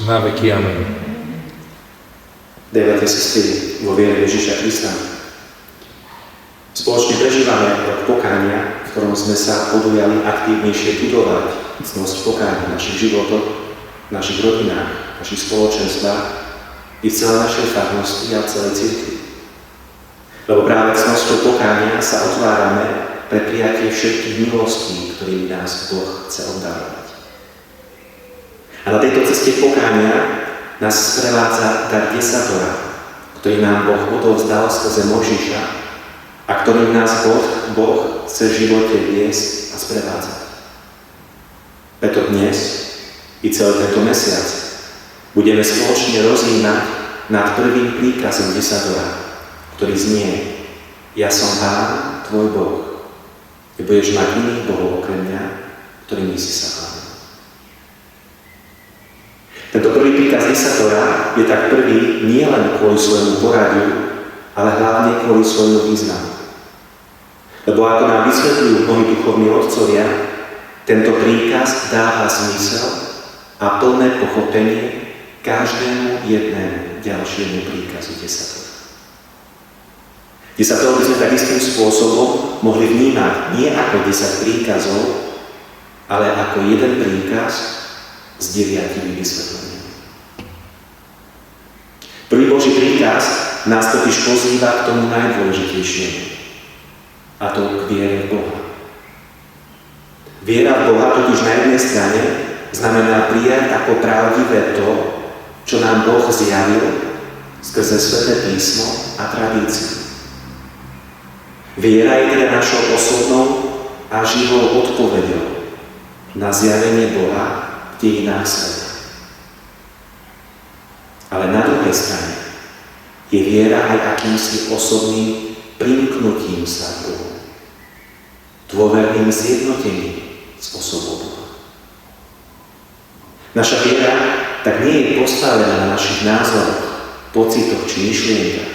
na veky. Amen. Drahí bratia a sestry vo viere Ježiša Krista, spoločne prežívame rok pokánia, v ktorom sme sa podujali aktívnejšie budovať cnosť pokánia v našich životoch, v našich rodinách, v našich spoločenstvách i v celej našej farnosti a v celej cirkvi. Lebo práve cnosťou pokánia sa otvárame pre prijatie všetkých milostí, ktorými nás Boh chce obdarovať. A na tejto ceste pokánia nás sprevádza dar desatora, ktorý nám Boh odovzdal skrze Mojžiša a ktorým nás Boh chce v živote viesť a sprevádzať. Preto dnes i celý tento mesiac budeme spoločne rozjímať nad prvým príkazom desatora, ktorý znie: Ja som Pán, tvoj Boh. Nebudeš mať iných bohov okrem mňa, ktorými si sa chválil. Tento prvý príkaz desatora je tak prvý nie len kvôli svojmu poradiu, ale hlavne kvôli svojmu významu. Lebo ako nám vysvetľujú mnohí duchovní otcovia, tento príkaz dáva zmysel a plné pochopenie každému jednému ďalšiemu príkazu desatora. Desatoro by sme tak istým spôsobom mohli vnímať nie ako 10 príkazov, ale ako jeden príkaz s 9 vysvetleniami. Prvý Boží príkaz nás totiž pozýva k tomu najdôležitejšiemu, a to k viere v Boha. Viera v Boha totiž na jednej strane znamená prijať ako pravdivé to, čo nám Boh zjavil skrze Sväté písmo a tradíciu. Viera je teda našou osobnou a živou odpoveďou na zjavenie Boha v dejinách sveta. Ale na druhej strane je viera aj akýmsi osobným primknutím sa k Bohu, dôverným zjednotením s osobou Boha. Naša viera tak nie je postavená na našich názoroch, pocitoch či myšlienkach,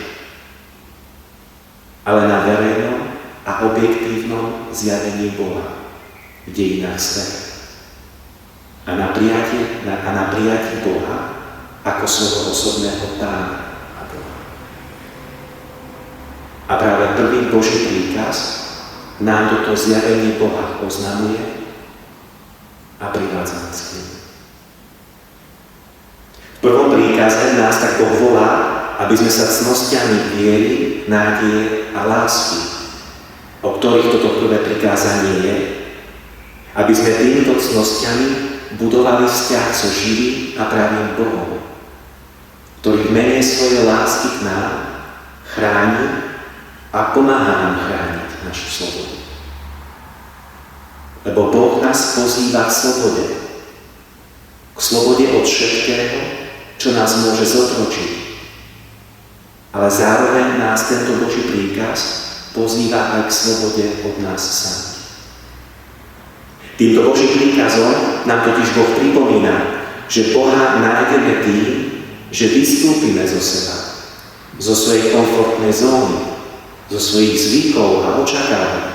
ale na verejnom a objektívnom zjavení Boha v dejinách sveta a na prijatí Boha ako svojho osobného Pána a Boha. A práve prvý Boží príkaz nám toto zjavenie Boha oznamuje a privádza nás k nemu. V prvom príkaze nás tak Boh volá, aby sme sa cnosťami viery, nádeje a lásky, o ktorých toto prvé prikázanie je, aby sme týmito cnosťami budovali vzťah so živým a pravým Bohom, ktorý v mene svojej lásky k nám chráni a pomáha nám chrániť našu slobodu. Lebo Boh nás pozýva k slobode od všetkého, čo nás môže zotročiť. Ale zároveň nás tento Boží príkaz pozýva aj k slobode od nás samých. Týmto Božím príkazom nám totiž Boh pripomína, že Boha nájdeme tým, že vystúpime zo seba, zo svojej komfortnej zóny, zo svojich zvykov a očakávaní.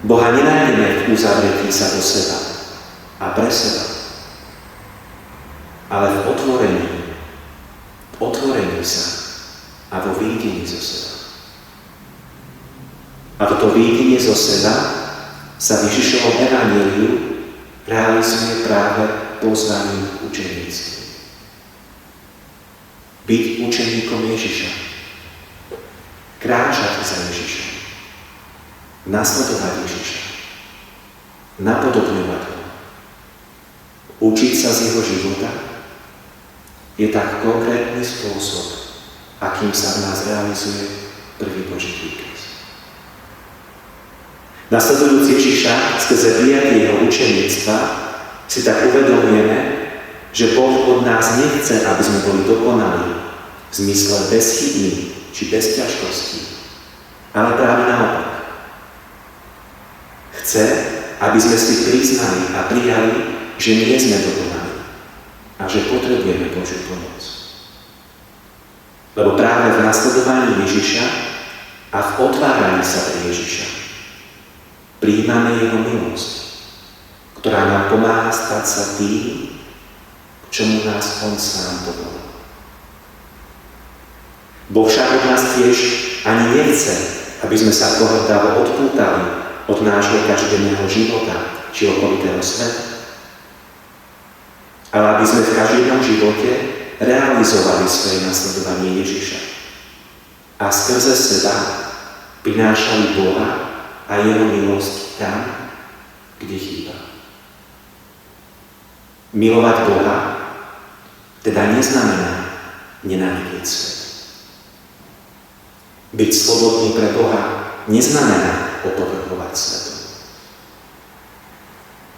Boha nenájdeme v uzavretí sa do seba a pre seba, ale v otvorení sa a vo výjdení zo seba. A toto výjdenie zo seba sa v Ježišovom evanjeliu realizuje práve pozvaním k učeníctvu. Byť učeníkom Ježiša, kráčať za Ježiša, nasledovať Ježiša, napodobňovať ho, učiť sa z jeho života, je tak konkrétny spôsob, akým sa v nás realizuje prvý Boží príkaz. Nasledujúc Ježiša skrze prijatie jeho učeníctva si tak uvedomujeme, že Boh od nás nechce, aby sme boli dokonalí v zmysle bezchybní či bez ťažkostí, ale práve naopak. Chce, aby sme si priznali a prijali, že nie sme dokonalí a že potrebujeme Božiu pomoc. Lebo práve v nasledovaní Ježiša a v otváraní sa pre Ježiša prijímame jeho milosť, ktorá nám pomáha stať sa tým, čomu nás on sám povolal. Boh však od nás tiež ani nechce, aby sme sa pohrdavo odpútali od nášho každodenného života či okolitého sveta, ale aby sme v každodennom živote realizovali svoje nasledovanie Ježiša a skrze seba prinášali Boha a jeho milosť tam, kde chýba. Milovať Boha teda neznamená nenávidieť svet. Byť slobodný pre Boha neznamená opovrhovať svetom.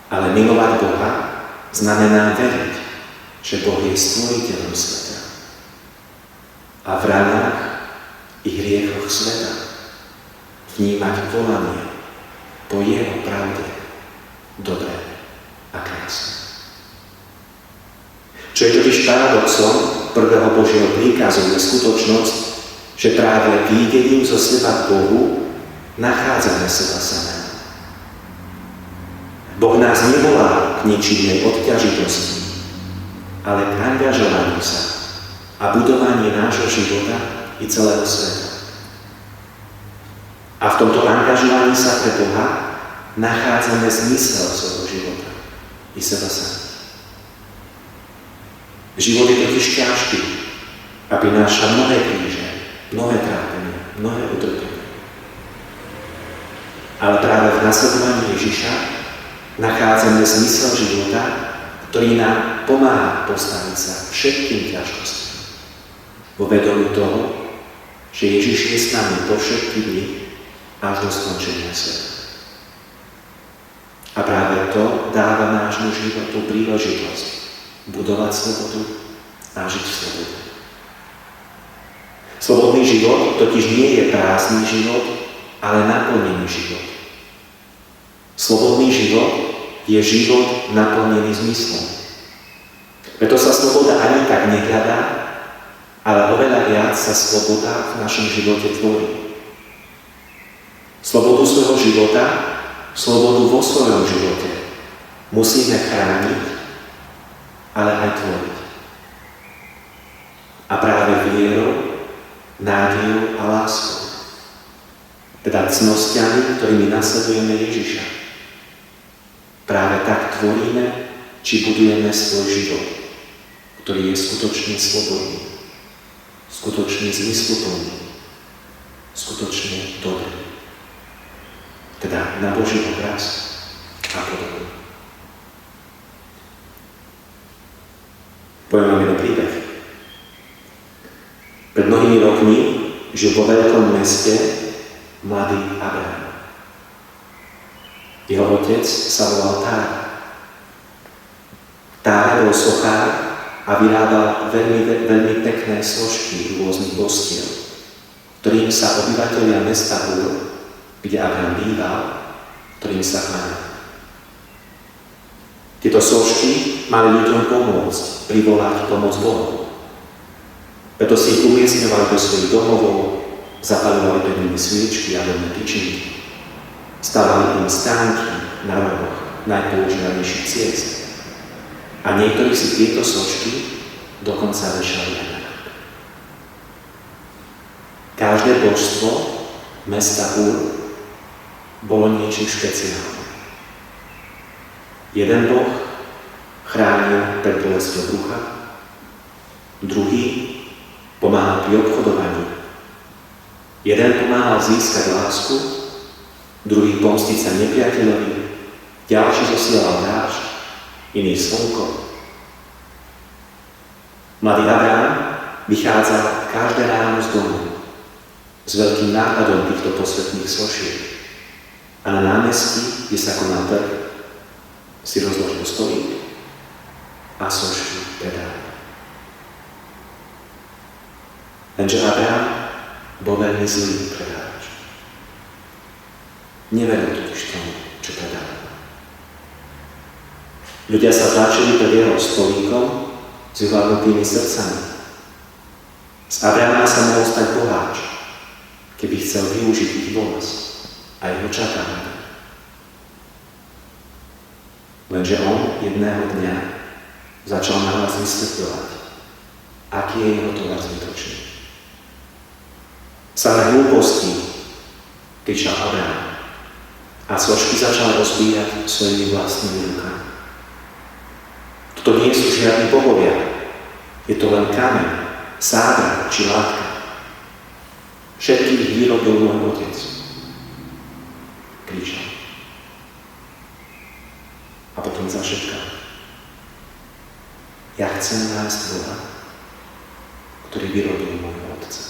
Ale milovať Boha znamená veriť, že Boh je stvoriteľom sveta. A v ranách i hriechoch sveta vnímať volanie po jeho pravde, dobré a krásne. Čo je totiž paradoxom prvého Božieho príkazu je skutočnosť, že práve výdením zo seba k Bohu nachádzame seba samého. Boh nás nevolá k nečinnej odťažitosti, ale k angažovaniu sa a budovanie nášho života i celého sveta. A v tomto angažovaní sa pre Boha nachádzame zmysel svojho života i seba samého. Život je totiž ťažký a prináša mnohé kríže, mnohé trápenie, mnohé utrpenie. Ale práve v nasledovaní Ježiša nachádzame zmysel života, ktorý nám pomáha postaviť sa všetkým ťažkostiam. Vo vedomí toho, že Ježiš je s nami po všetky dni až do skončenia sveta. A práve to dáva nášmu životu príležitosť budovať slobodu a žiť v slobode. Slobodný život totiž nie je prázdny život, ale naplnený život. Slobodný život je život naplnený zmyslom. Preto sa sloboda ani tak nehľadá, ale oveľa viac sa sloboda v našom živote tvorí. Slobodu svojho života, slobodu vo svojom živote musíme chrániť, ale aj tvoriť. A práve vierou, nádejou a láskou, teda cnostiami, ktorými nasledujeme Ježiša, práve tak tvoríme, či budujeme svoj život, ktorý je skutočne slobodný, skutočne zmysluplný, skutočne dobrý. Teda na Boží obraz a podobne. Poviem vám jeden príbeh. Pred mnohými rokmi žil vo veľkom meste mladý Abraham. Jeho otec sa volal Tára. Tára bol sochár a vyrábal veľmi pekné složky rôznych bostiev, ktorým sa obyvatelia mesta Ur, kde Abraham býval, ktorým sa kláňali. Tieto sošky mali ľuďom pomôcť privolať pomoc Bohu. Preto si ich umiestňovali do svojich domovov, zapaľovali pred nimi sviečky a vodné tyčinky. Stavali im stánky na rohoch najpoužívanejších ciest. A niektorí si tieto sošky dokonca vešali aj na krb. Každé božstvo mesta Ur bolo niečím špeciálnym. Jeden boh chránil pred bolesťou brucha, druhý pomáhal pri obchodovaní. Jeden pomáhal získať lásku, druhý pomstiť sa nepriateľovi, ďalší zosielal dážď, iný slnko. Mladý Abraham vychádzal každé ráno z domu s veľkým nápadom týchto posvetných sošiek a na námestí, kde sa konal trh, si rozložil stolík a sošky predával. Lenže Abraham bol veľmi zlý predávač. Neveril totiž tomu, čo predával. Ľudia sa tlačili pred jeho stolíkom s vyhľadnutými srdcami. Z Abrahama sa mohol stať boháč, keby chcel využiť ich bolesť a ich očakávanie. Lenže on jedného dňa začal na nás vysvetľovať, aký je jeho tovar zbytočný. Samé hlúposti kričal Abraham a sošky začal rozbíjať svojimi vlastnými rukami. Toto nie sú žiadni bohovia, je to len kameň, sádra či látka. Všetkých ich vyrobil môj otec. Kričal. A potom zašepkal. Ja chcem nájsť Boha, ktorý vyrobil môjho otca.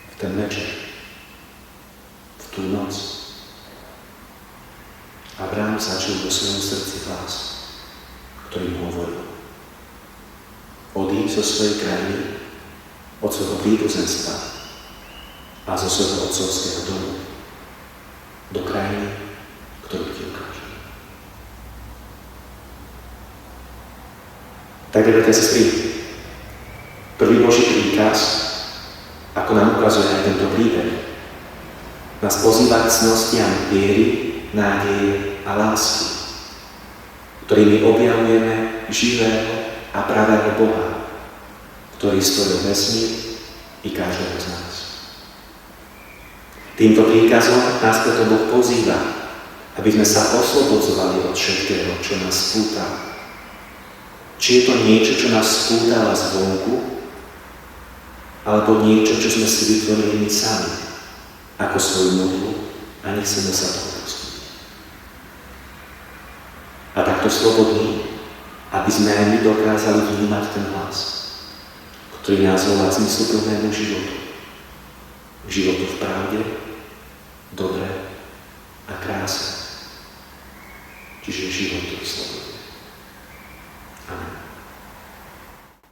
V ten večer, v tú noc, Abraham začal vo svojom srdci hlas, ktorý mu hovoril: odíď zo svojej krajiny, od svojho príbuzenstva a zo svojho otcovského domu do krajiny, ktorú ti ukážem. Tak, bratia a sestry, prvý Boží príkaz, ako nám ukazuje aj tento príbeh, nás pozýva k cnostiam viery, nádeje a lásky, ktorými objavujeme živého a pravého Boha, ktorý stvoril vesmír i každého z nás. Týmto príkazom nás preto Boh pozýva, aby sme sa oslobodzovali od všetkého, čo nás spúta. Či je to niečo, čo nás spútala zvonku, alebo niečo, čo sme si vytvorili my sami, ako svoju modlu, a nechceme sa toho pustiť. A takto slobodný, aby sme aj my dokázali vnímať ten hlas, ktorý nás volá k zmysluplnému životu. K životu v pravde, dobre a kráse. Čiže životu v slobode.